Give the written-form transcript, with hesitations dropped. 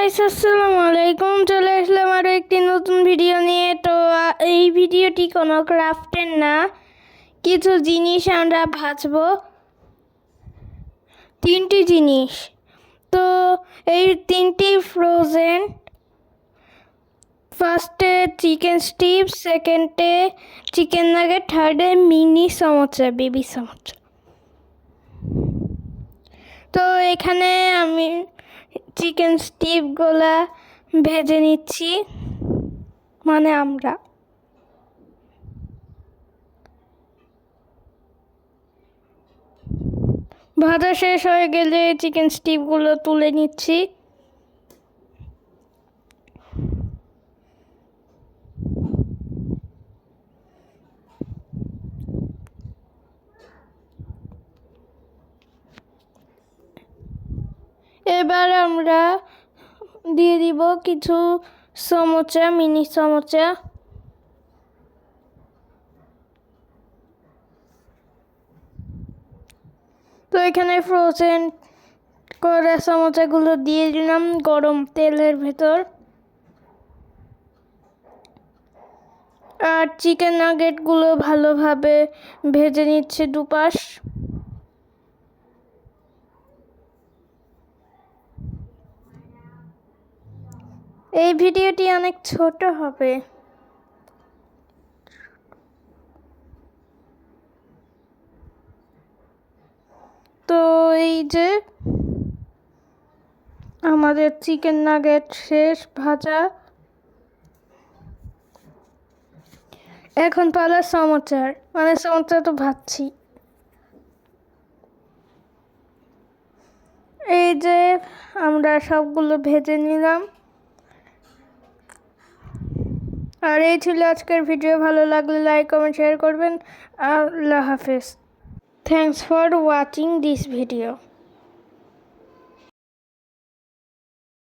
Guys, আসসালামু আলাইকুম। চলে আসলাম আরও একটি নতুন ভিডিও নিয়ে। তো এই ভিডিওটি কোনো ক্রাফটের না, কিছু জিনিস আমরা ভাজবো, তিনটি জিনিস। তো এই তিনটি ফ্রোজেন, ফার্স্টে চিকেন স্টিপস, সেকেন্ডে চিকেন নাগেট, থার্ডে মিনি সমোসা, বেবি সমোসা। তো এখানে আমি চিকেন স্টিপগুলা ভেজে নিচ্ছি, মানে আমরা ভাজা শেষ হয়ে গেলে চিকেন স্টিপগুলো তুলে নিচ্ছি। এবার আমরা দিয়ে দিব কিছু সমোসা, মিনি সমোসা। তো এখানে ফ্রোজেন করা সমোসাগুলো দিয়ে দিলাম গরম তেলের ভেতর। আর চিকেন নাগেটগুলো ভালোভাবে ভেজে নিচ্ছে দুপাশ। এই ভিডিওটি অনেক ছোট হবে। তো এই যে আমাদের চিকেন নাগেট শেষ ভাজা। এখন পালা সমোসার, মানে সমোসা তো ভাজছি। এই যে আমরা সবগুলো ভেজে নিলাম। আর এই ছিল আজকের ভিডিও। ভালো লাগলে লাইক, কমেন্ট, শেয়ার করবেন। আল্লাহ হাফেজ। Thanks for watching this video.